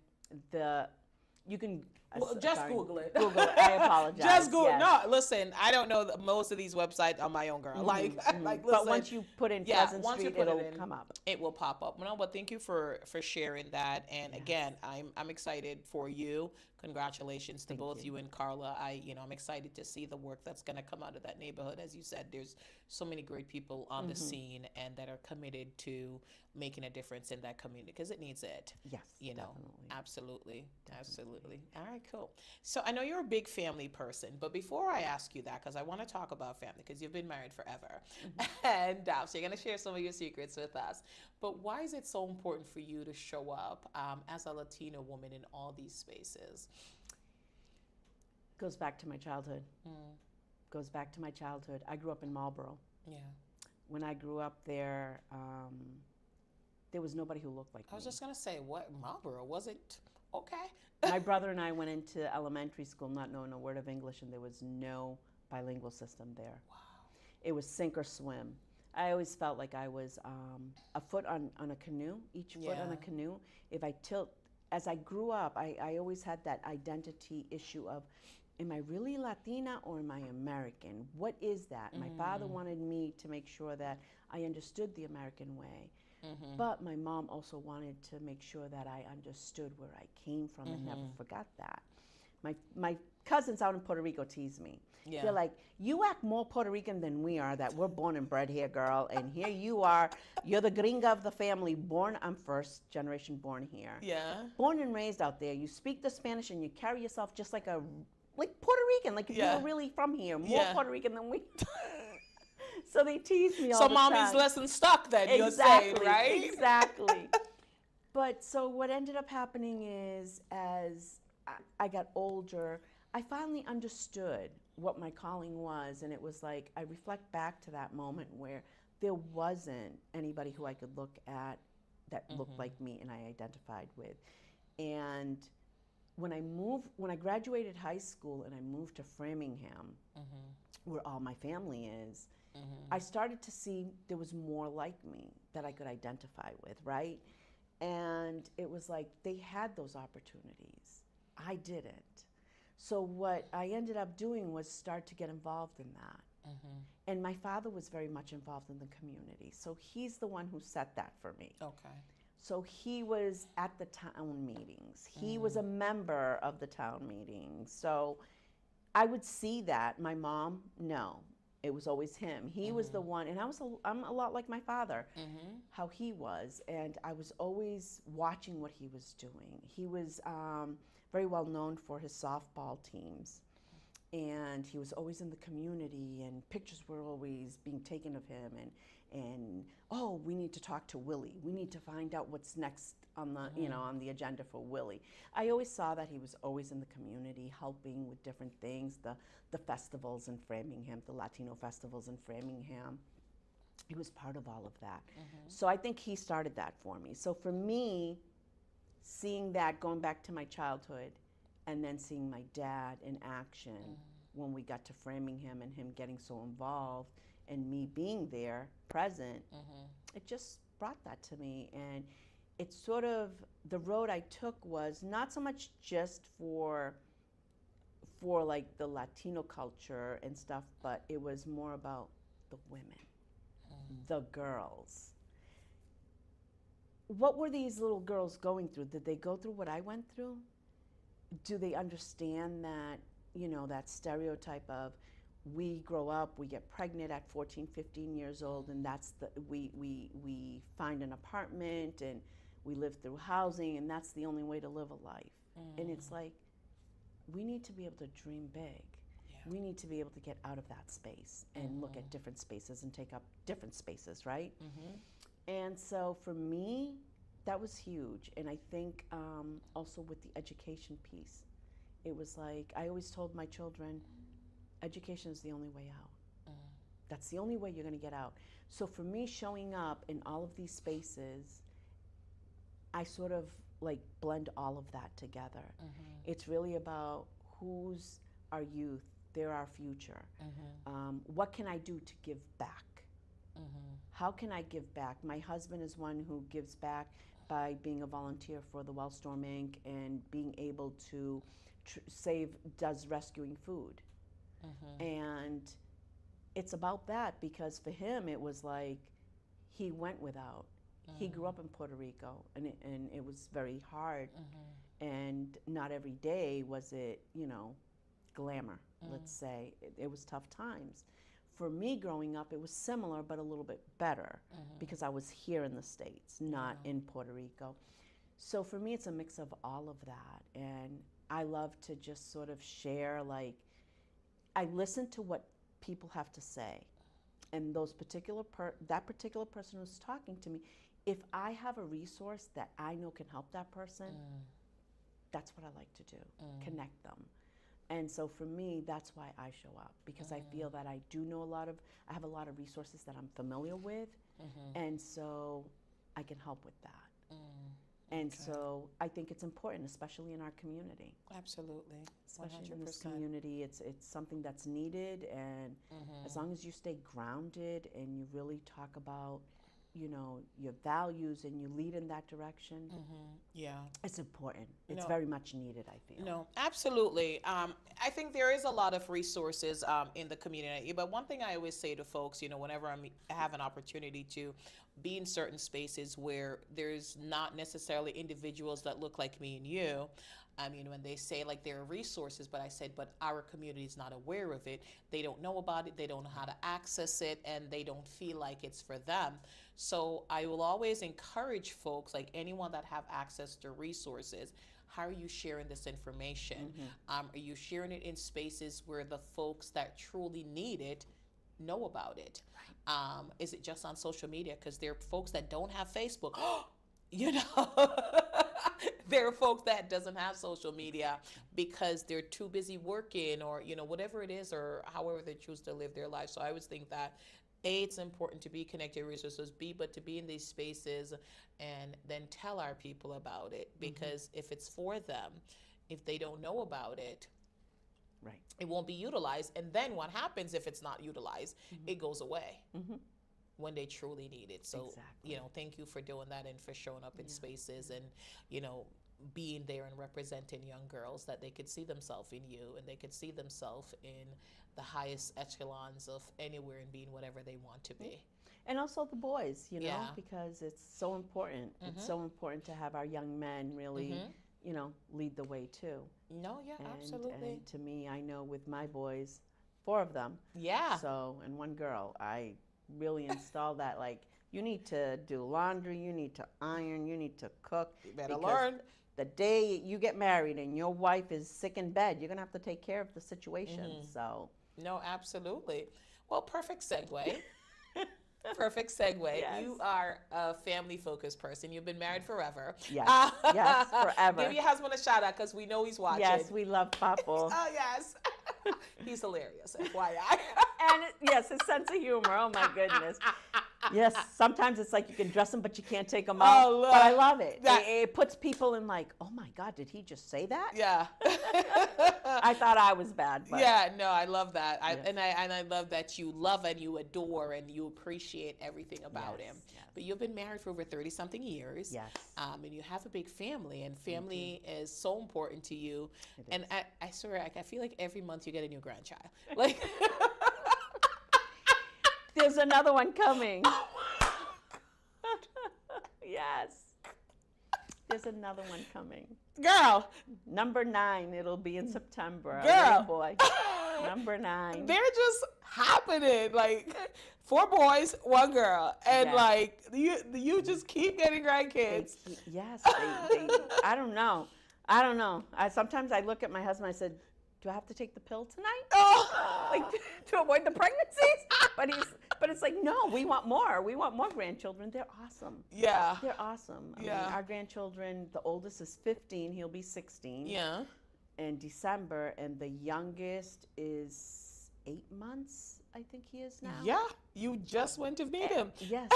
You can well, just sorry, Google it? Google it. I apologize. Just Google. Yes. No, listen. I don't know most of these websites on my own, girl. Like, like, listen. But once you put in Pleasant once you Street, put it'll it in, come up. It will pop up. No, but thank you for sharing that. And again, I'm excited for you. Congratulations to both you and Carla. I'm excited to see the work that's going to come out of that neighborhood. As you said, there's so many great people on the scene and that are committed to making a difference in that community because it needs it. Yes, Definitely. Definitely. Absolutely. All right, cool. So I know you're a big family person, but before I ask you that, because I want to talk about family, because you've been married forever, and so you're going to share some of your secrets with us. But why is it so important for you to show up as a Latina woman in all these spaces? Goes back to my childhood. Goes back to my childhood. I grew up in Marlboro. Yeah. When I grew up there, there was nobody who looked like I was me. just going to say, what, Marlboro, was it okay? My brother and I went into elementary school not knowing a word of English, and there was no bilingual system there. Wow. It was sink or swim. I always felt like I was a foot on a canoe, each foot on a canoe. If I tilt, as I grew up, I always had that identity issue of, am I really Latina or am I American? What is that? My father wanted me to make sure that I understood the American way. But my mom also wanted to make sure that I understood where I came from and never forgot that. My cousins out in Puerto Rico tease me. Yeah. They're like, you act more Puerto Rican than we are, that we're born and bred here, girl. And here you are, you're the gringa of the family, I'm first generation born here. Yeah. Born and raised out there. You speak the Spanish and you carry yourself just like Puerto Rican, like if you were really from here, more Puerto Rican than we. So they tease me all So the time. mommy's lesson stuck then, you're saying, right? Exactly. But so what ended up happening is, as I got older, I finally understood what my calling was, and it was like, I reflect back to that moment where there wasn't anybody who I could look at that looked like me and I identified with. And when I graduated high school and I moved to Framingham, where all my family is, I started to see there was more like me that I could identify with, right? And it was like they had those opportunities. I didn't. So what I ended up doing was start to get involved in that. And my father was very much involved in the community. So he's the one who set that for me. Okay. So he was at the town meetings. He was a member of the town meetings. So I would see that. My mom, no. It was always him. He was the one, and I'm a lot like my father, how he was, and I was always watching what he was doing. He was very well known for his softball teams, and he was always in the community, and pictures were always being taken of him, and oh, we need to talk to Willie. We need to find out what's next on the on the agenda for Willie. I always saw that he was always in the community, helping with different things, the festivals in Framingham, the Latino festivals in Framingham. He was part of all of that. So I think he started that for me. So for me, seeing that, going back to my childhood, and then seeing my dad in action when we got to Framingham and him getting so involved and me being there, present, it just brought that to me. And it's sort of, the road I took was not so much just for like the Latino culture and stuff, but it was more about the women, the girls. What were these little girls going through? Did they go through what I went through? Do they understand that, you know, that stereotype of we grow up, we get pregnant at 14, 15 years old, and that's we find an apartment and we live through housing, and that's the only way to live a life. And it's like, we need to be able to dream big. We need to be able to get out of that space and look at different spaces and take up different spaces, right? And so for me, that was huge. And I think also with the education piece, it was like, I always told my children, education is the only way out. That's the only way you're gonna get out. So for me, showing up in all of these spaces, I sort of like blend all of that together. It's really about who's our youth, they're our future. What can I do to give back? How can I give back? My husband is one who gives back by being a volunteer for the Wellstorm Inc. and being able to does rescuing food. And it's about that, because for him it was like he went without. He grew up in Puerto Rico, and it was very hard, and not every day was it, you know, glamour, let's say. It was tough times. For me growing up, it was similar but a little bit better, because I was here in the States, not in Puerto Rico. So for me, it's a mix of all of that, and I love to just sort of share, like, I listen to what people have to say, and that particular person who's talking to me, if I have a resource that I know can help that person, that's what I like to do, connect them. And so for me, that's why I show up, because I feel that I have a lot of resources that I'm familiar with, and so I can help with that. And so I think it's important, especially in our community. Absolutely. 100%. Especially in this community, it's something that's needed, and as long as you stay grounded and you really talk about, you know, your values and you lead in that direction, it's important. It's very much needed, I feel. No, absolutely. I think there is a lot of resources in the community, but one thing I always say to folks, you know, whenever I have an opportunity to be in certain spaces where there's not necessarily individuals that look like me and you, I mean, when they say like there are resources, but I said, but our community is not aware of it. They don't know about it. They don't know how to access it, and they don't feel like it's for them. So I will always encourage folks, like anyone that have access to resources, how are you sharing this information? Are you sharing it in spaces where the folks that truly need it know about it? Is it just on social media? Because there are folks that don't have Facebook. You know, there are folks that doesn't have social media because they're too busy working, or, you know, whatever it is, or however they choose to live their life. So I always think that A, it's important to be connected to resources, B, but to be in these spaces and then tell our people about it, because if it's for them, if they don't know about it, it won't be utilized. And then what happens if it's not utilized? It goes away. When they truly need it. So, you know, thank you for doing that and for showing up in spaces and, you know, being there and representing young girls, that they could see themselves in you, and they could see themselves in the highest echelons of anywhere and being whatever they want to be. And also the boys, you know, because it's so important. It's so important to have our young men really, you know, lead the way too. No, absolutely. And to me, I know with my boys, 4 of them. So, and 1 girl, I really install that, like, you need to do laundry, you need to iron, you need to cook. You better learn. The day you get married and your wife is sick in bed, you're gonna have to take care of the situation. So no, absolutely. Well, perfect segue. Perfect segue. Yes. You are a family-focused person. You've been married forever. Yes, yes, forever. Give your husband a shout-out, because we know he's watching. Yes, we love Papo. Oh, yes. He's hilarious, FYI. And yes, his sense of humor. Oh, my goodness. Yes, sometimes it's like you can dress them, but you can't take them out. Oh, but I love it. that- It puts people in like, oh my God, did he just say that? Yeah. I thought I was bad, but Yeah, no, I love that. Yes. And I love that you love and you adore and you appreciate everything about Yes, him. yes. But you've been married for over 30 something years. Yes. And you have a big family, and family is so important to you. It And is. I swear, I feel like every month you get a new grandchild. Like, There's another one coming. Yes. There's another one coming. girl, Number 9, it'll be in September. A Girl. little boy. Number 9. they're just happening. Like, 4 boys, 1 girl, and Yes. like you just keep getting grandkids. Yes. I don't know. Sometimes I look at my husband. I said, "Do I have to take the pill tonight, Oh, like to avoid the pregnancies?" But it's like, no. We want more. We want more grandchildren. They're awesome. yeah, They're awesome. I mean, Yeah. our grandchildren. The oldest is 15. He'll be 16 yeah. in December, and the youngest is 8 months. I think he is now. Yeah, you just went to meet him. Yes.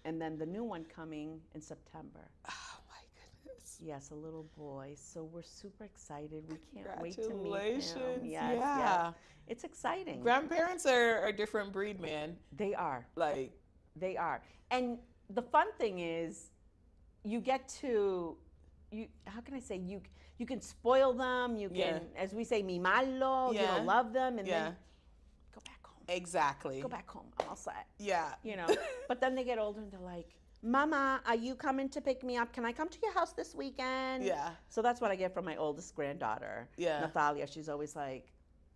and then the new one coming in September. Oh my goodness. Yes, a little boy. So we're super excited. We can't wait to meet him. Congratulations. Yes, Yeah. yes. It's exciting. Grandparents are a different breed, man. They are. Like, They are. And the fun thing is you get to how can I say you can spoil them, you can Yeah. as we say mimarlo, Yeah. love them and yeah, then go back home. exactly. Go back home. I'm all set. Yeah. But then they get older and they're like, "Mama, are you coming to pick me up? Can I come to your house this weekend?" Yeah. So that's what I get from my oldest granddaughter, Yeah. Natalia. She's always like,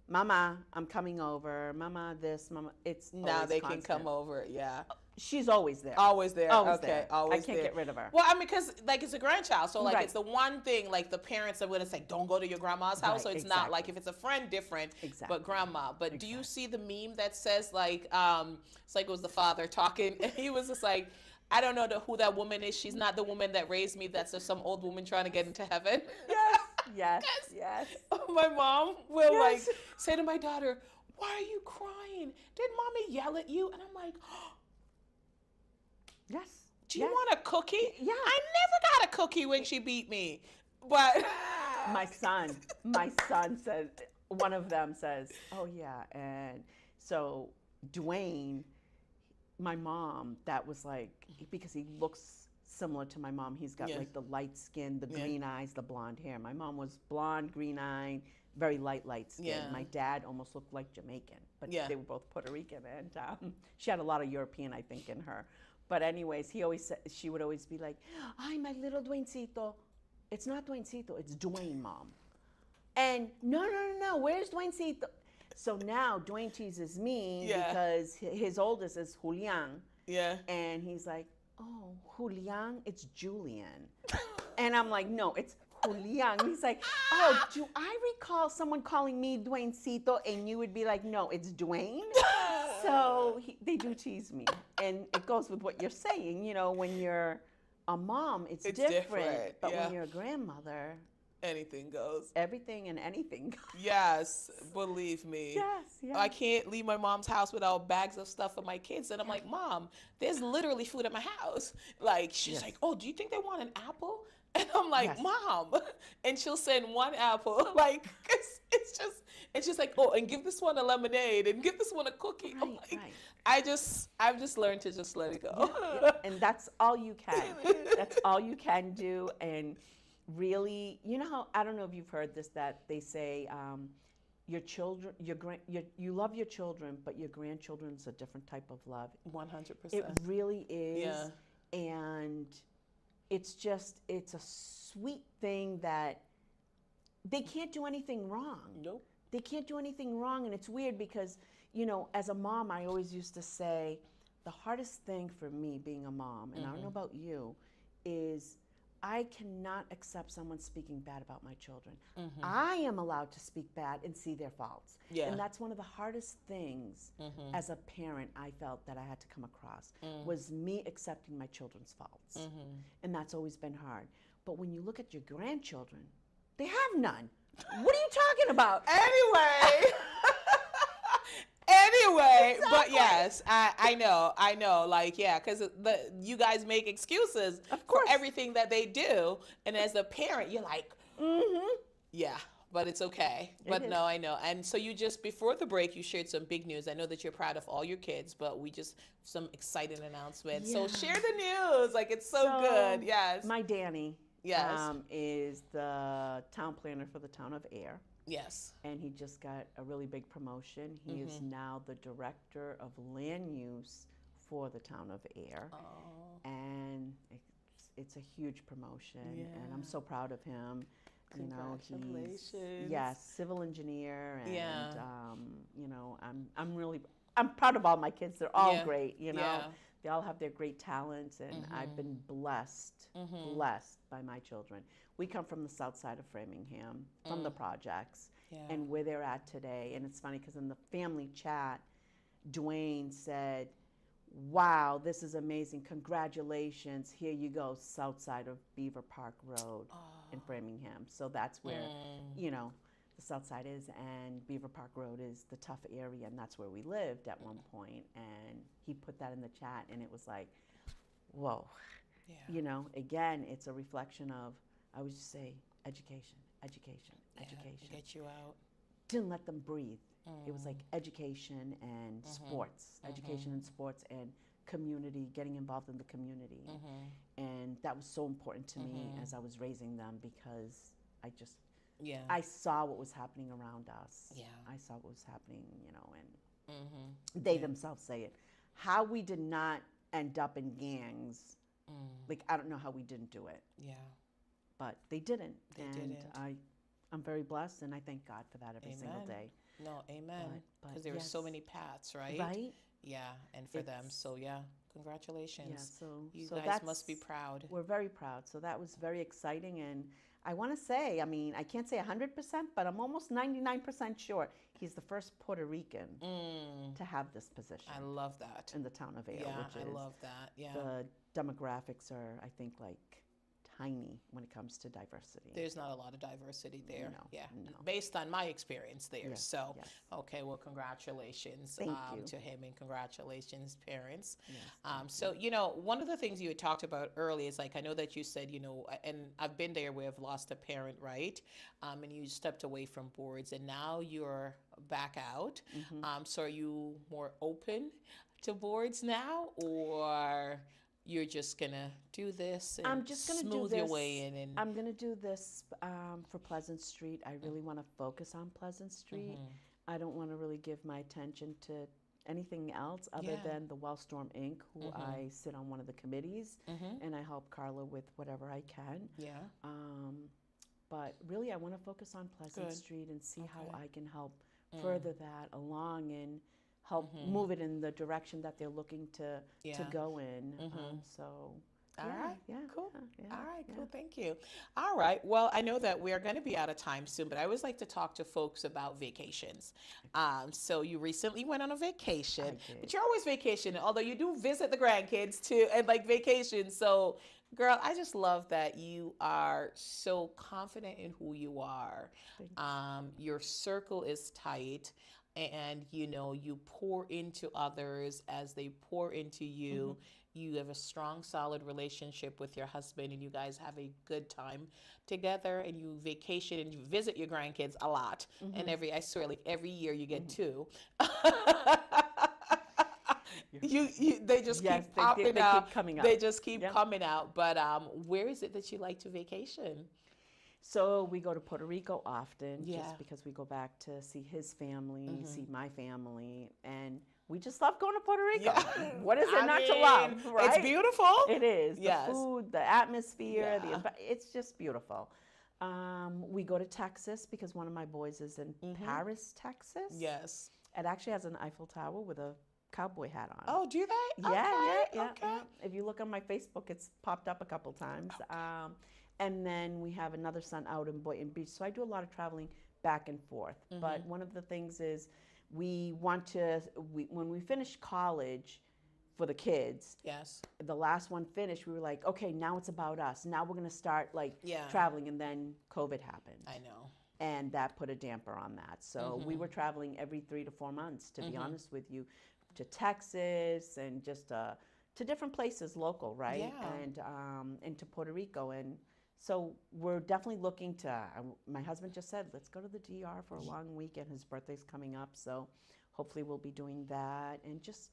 "Mama, I'm coming over. Mama, this, Mama." It's Now always they constant. can come over. Yeah. She's always there. Always there. Always Okay. there. Always I can't there. get rid of her. Well, I mean, because like it's a grandchild, so like Right. it's the one thing like the parents are gonna say, don't go to your grandma's house. Right, So it's not exactly. like if it's a friend, different, Exactly. but grandma. But do you Exactly. see the meme that says like, it's like it was the father talking, and he was just like, I don't know who that woman is. She's not the woman that raised me. That's just some old woman trying to get into heaven. Yes, yes, yes. My mom will Yes. like say to my daughter, "Why are you crying? Did mommy yell at you?" And I'm like, Yes. "Do you yes. want a cookie?" Yeah. I never got a cookie when she beat me, but My son says, one of them says, "Oh yeah," and so Dwayne, my mom, that was like because he looks similar to my mom. He's got Yeah. like the light skin, the Yeah. green eyes, the blonde hair. My mom was blonde, green eyed, very light skin. Yeah. My dad almost looked like Jamaican, but Yeah. they were both Puerto Rican, and she had a lot of European, I think, in her. But anyways, she would always be like, "Ay, my little Dwayncito." It's not Dwayncito, it's Dwayne, Mom. And no, where's Dwayncito? So now Dwayne teases me Yeah. because his oldest is Julian. yeah, And he's like, "Oh, Julian, it's Julian." And I'm like, "No, it's Julian." He's like, "Oh, do I recall someone calling me Dwayncito?" And you would be like, "No, it's Dwayne." So they do tease me. And it goes with what you're saying. When you're a mom, it's different. But yeah. when you're a grandmother, anything goes. everything and anything. Yes, believe me. Yes. I can't leave my mom's house without bags of stuff for my kids. And I'm like, "Mom, there's literally food at my house." Like, she's Yes. like, "Oh, do you think they want an apple?" And I'm like, Yes. "Mom." And she'll send 1 apple. Like, it's just, and she's like, "Oh, and give this one a lemonade and give this one a cookie." I'm Right, like, right. I've just learned to just let it go. And that's all you can. That's all you can do. And really, how I don't know if you've heard this, that they say your children, you love your children, but your grandchildren's a different type of love. 100%. It really is. Yeah. And it's a sweet thing that they can't do anything wrong. Nope. They can't do anything wrong. And it's weird because, as a mom, I always used to say the hardest thing for me being a mom, and I don't know about you, is I cannot accept someone speaking bad about my children. I am allowed to speak bad and see their faults. Yeah. And that's one of the hardest things as a parent I felt that I had to come across was me accepting my children's faults. And that's always been hard. But when you look at your grandchildren, they have none. What are you talking about? Anyway, anyway, but yes, I know, like, yeah, because you guys make excuses Of for course. everything that they do, and as a parent, you're like, yeah, but it's okay. But is. no, I know. And so you just, before the break, you shared some big news. I know that you're proud of all your kids, but we just, some exciting announcements. So Yeah. share the news. Like, it's so good. Yes. My Danny Yes. is the town planner for the town of Air. Yes. And he just got a really big promotion. He is now the director of land use for the town of Air. Oh. And it's a huge promotion. Yeah. And I'm so proud of him. Congratulations. Yes, civil engineer, and Yeah. I'm proud of all my kids. They're all Yeah. great, Yeah. They all have their great talents, and I've been blessed by my children. We come from the south side of Framingham, from the projects, Yeah. and where they're at today. And it's funny because in the family chat, Dwayne said, "Wow, this is amazing. Congratulations. Here you go, south side of Beaver Park Road in Framingham." So that's where, the south side is, and Beaver Park Road is the tough area, and that's where we lived at one point. And he put that in the chat, and it was like, whoa. Yeah. Again, it's a reflection of, I would just say, education. Get you out. Didn't let them breathe. It was like education and sports, education and sports, and community, getting involved in the community. And that was so important to me as I was raising them, because I saw what was happening around us. Yeah. I saw what was happening, and they themselves say it. How we did not end up in gangs, like, I don't know how we didn't do it. Yeah. But they didn't. They and didn't. I'm very blessed, and I thank God for that every single day. No, amen. But Because there are so many paths, right? Right? Yeah, and for them. So, yeah, congratulations. Yeah, you so guys must be proud. We're very proud. So that was very exciting. And I want to say, I can't say 100%, but I'm almost 99% sure he's the first Puerto Rican to have this position. I love that. In the town of Air, Yeah, which is I love that. Yeah. The demographics are, I think, like, tiny when it comes to diversity. There's not a lot of diversity there. No, yeah. no. Based on my experience there. Yes, So, yes. okay, well, congratulations Thank you. to him, and congratulations, parents. Yes, So, one of the things you had talked about earlier is, like, I know that you said, and I've been there where I've lost a parent, right? And you stepped away from boards, and now you're back out. So are you more open to boards now, or you're just gonna do this and I'm just gonna smooth do your this. way in? And I'm gonna do this for Pleasant Street. I really want to focus on Pleasant Street. I don't want to really give my attention to anything else other than the Wellstorm Inc., who I sit on one of the committees, and I help Carla with whatever I can. Yeah. But really, I want to focus on Pleasant Good. Street and see how Okay. I can help further that along and help move it in the direction that they're looking to go in. So. All right. Yeah. Cool. Yeah, All right. yeah. Cool. Thank you. All right. Well, I know that we're going to be out of time soon, but I always like to talk to folks about vacations. So you recently went on a vacation, I did. but you're always vacationing, although you do visit the grandkids too, and like vacation. So, girl, I just love that you are so confident in who you are. Your circle is tight. And you pour into others as they pour into you. You have a strong, solid relationship with your husband, and you guys have a good time together, and you vacation and you visit your grandkids a lot. And I swear, like every year you get two. They just keep popping they out. keep coming out. They just keep coming out. But where is it that you like to vacation? So we go to Puerto Rico often, Yeah. just because we go back to see his family, see my family, and we just love going to Puerto Rico. Yeah. What is there I not to mean, love, right? It's beautiful. It is. Yes. The food, the atmosphere, Yeah. it's just beautiful. We go to Texas because one of my boys is in Paris, Texas. Yes. It actually has an Eiffel Tower with a cowboy hat on. Oh, do they? Yeah. Okay. If you look on my Facebook, it's popped up a couple times. Okay. And then we have another son out in Boynton Beach. So I do a lot of traveling back and forth. But one of the things is when we finish college for the kids, Yes. the last one finished, we were like, okay, now it's about us. Now we're going to start traveling. And then COVID happened. I know. and that put a damper on that. So we were traveling every 3 to 4 months, to be honest with you, to Texas and just to different places local, right? Yeah. And to Puerto Rico. And so we're definitely looking to, my husband just said, let's go to the DR for a long weekend. His birthday's coming up, so hopefully we'll be doing that and just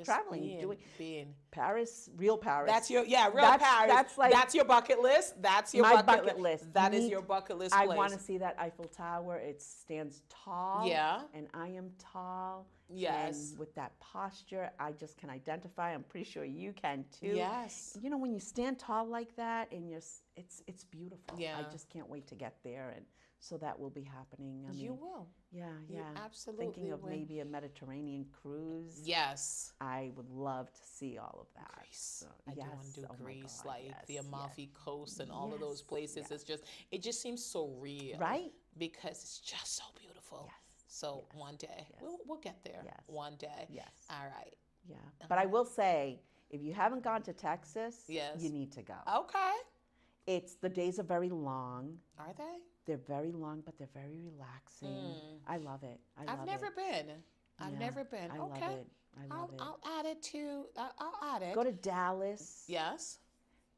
traveling, being Paris, real Paris. That's your real That's- Paris. that's like that's your bucket list. That's your my bucket, bucket list. That is Neat. your bucket list I place. want to see that Eiffel Tower. It stands tall. Yeah. And I am tall. Yes. And with that posture, I just can identify. I'm pretty sure you can too. Yes. You know, when you stand tall like that, and it's beautiful. Yeah. I just can't wait to get there, and so that will be happening. I You mean, will. Yeah, You yeah. absolutely Thinking of will. maybe a Mediterranean cruise. Yes. I would love to see all of that. Greece. So, I do yes. want to do Oh my Greece, God, like yes, the yes. Amalfi Coast and all of those Yes, places. yes. It just seems so real, Right? Because it's just so beautiful. Yes. So yes, one day yes. we'll get there. Yes. One day. Yes. All right. Yeah. But I will say, if you haven't gone to Texas, Yes. you need to go. Okay. The days are very long. Are they? They're very long, but they're very relaxing. I love it. I've never been. I've Yeah, never been. I Okay. love it. I love it. I'll add it to. I'll add it. Go to Dallas. Yes.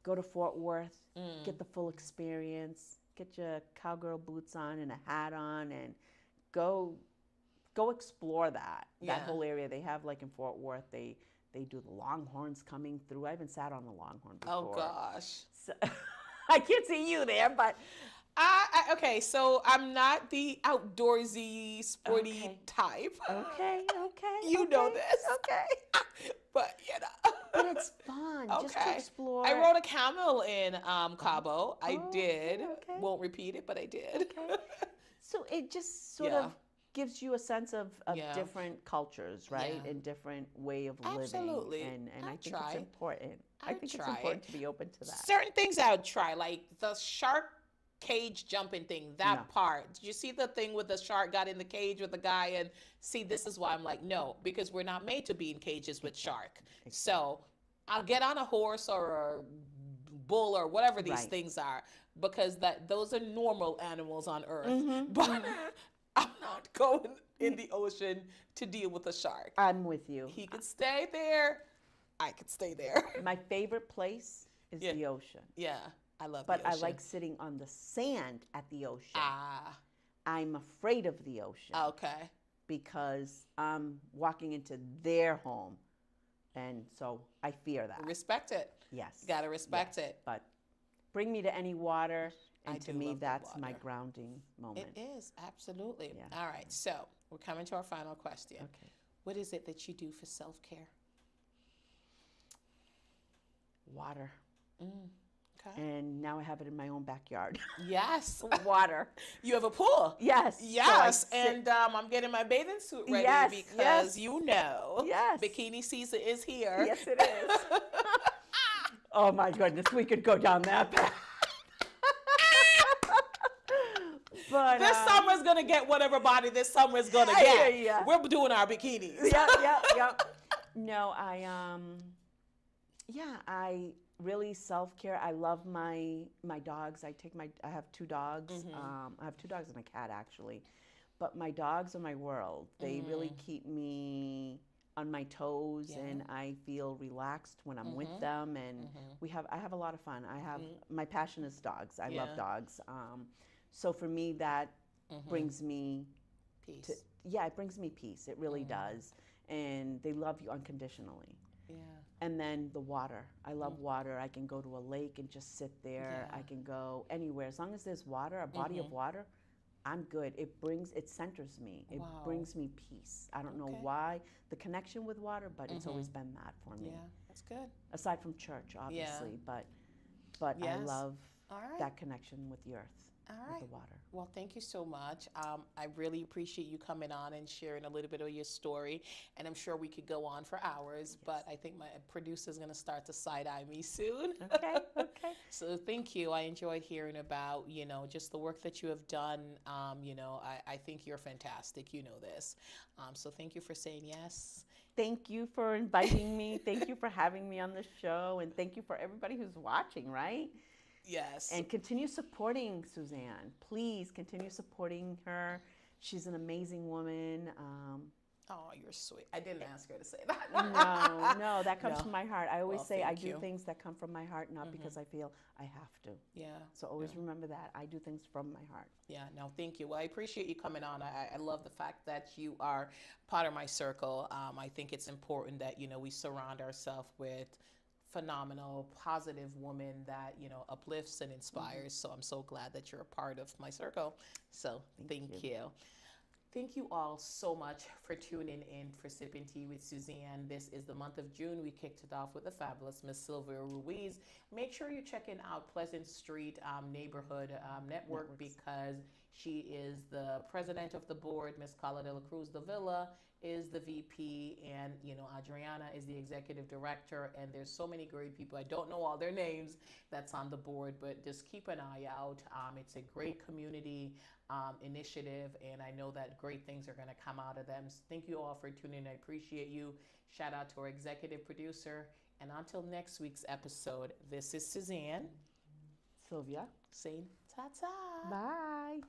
Go to Fort Worth. Get the full experience. Get your cowgirl boots on and a hat on, and go explore that Yeah. whole area. They have, like, in Fort Worth, they do the Longhorns coming through. I haven't sat on the Longhorn before. Oh gosh. So, I can't see you there, but Okay, so I'm not the outdoorsy, sporty Okay. type. okay. You know okay, this. Okay. But you know. But it's fun just to Okay. explore. I rode a camel in Cabo. I Oh, did. okay. Won't repeat it, but I did. Okay. So it just sort Yeah. of gives you a sense of Yeah. different cultures, right? Yeah. And different way of living. Absolutely. And I I'd think try. it's important. I I'd think it's try important it. to be open to that. Certain things I would try, like the shark cage jumping thing, that No. part. Did you see the thing with the shark got in the cage with the guy? And see, this is why I'm like, no, because we're not made to be in cages with shark. So I'll get on a horse or a bull or whatever these Right. things are, because those are normal animals on earth. Mhm, But I'm not going in the ocean to deal with a shark. I'm with you. He could stay there. I could stay there. My favorite place is Yeah. the ocean. Yeah, I love But the I ocean. like sitting on the sand at the ocean. Ah, I'm afraid of the ocean okay. because I'm walking into their home. And so I fear that. Respect it. Yes. Gotta respect yes. it. But bring me to any water, and I to do me, love the that's my water. grounding moment. It is, absolutely. Yeah. All right, so we're coming to our final question. Okay. What is it that you do for self-care? Water. Okay. And now I have it in my own backyard. Yes. Water. You have a pool. Yes. so I Yes, sit- and I'm getting my bathing suit ready Yes, because yes. you know, Yes. bikini season is here. Yes, it is. Oh my goodness, we could go down that path. But This summer's gonna get whatever body this summer is gonna I get. hear ya. We're doing our bikinis. yeah. No, I really self-care. I love my dogs. I have 2 dogs. I have 2 dogs and a cat, actually. But my dogs are my world. They really keep me on my toes, Yeah. and I feel relaxed when I'm with them, and I have a lot of fun. My passion is dogs. I love Yeah. dogs. So for me, that brings me Peace. it brings me peace. It really does. And they love you unconditionally. Yeah. And then the water. I love water. I can go to a lake and just sit there. Yeah. I can go anywhere. As long as there's water, a body of water, I'm good. It centers me. It Wow. brings me peace. I don't know Okay. why the connection with water, but it's always been that for me. Yeah, that's good. Aside from church, obviously, but I Yes. love All right. that connection with the earth, All with right. the water. Well, thank you so much. I really appreciate you coming on and sharing a little bit of your story. And I'm sure we could go on for hours, but I think my producer's going to start to side-eye me soon. Okay, okay. So thank you. I enjoyed hearing about, just the work that you have done. I think you're fantastic. You know this. So thank you for saying yes. Thank you for inviting me. Thank you for having me on the show. And thank you for everybody who's watching, right? Yes. And continue supporting Suzanne. Please continue supporting her. She's an amazing woman. Oh, you're sweet. I didn't ask her to say that. No, that comes No. from my heart. I always Well, say I thank do you. things that come from my heart, not because I feel I have to. Yeah. So always remember that. I do things from my heart. Yeah, no, thank you. Well, I appreciate you coming on. I love the fact that you are part of my circle. I think it's important that, we surround ourselves with phenomenal, positive women that, uplifts and inspires. So I'm so glad that you're a part of my circle. So thank you. Thank you all so much for tuning in for Sipping Tea with Suzanne. This is the month of June. We kicked it off with the fabulous Miss Sylvia Ruiz. Make sure you're checking out Pleasant Street Neighborhood Network because she is the president of the board. Miss Carla de la Cruz de Villa is the VP, and Adriana is the executive director. And there's so many great people. I don't know all their names that's on the board, but just keep an eye out. It's a great community initiative, and I know that great things are going to come out of them. So thank you all for tuning in. I appreciate you. Shout out to our executive producer. And until next week's episode, this is Suzanne. Sylvia. Saying ta-ta. Bye.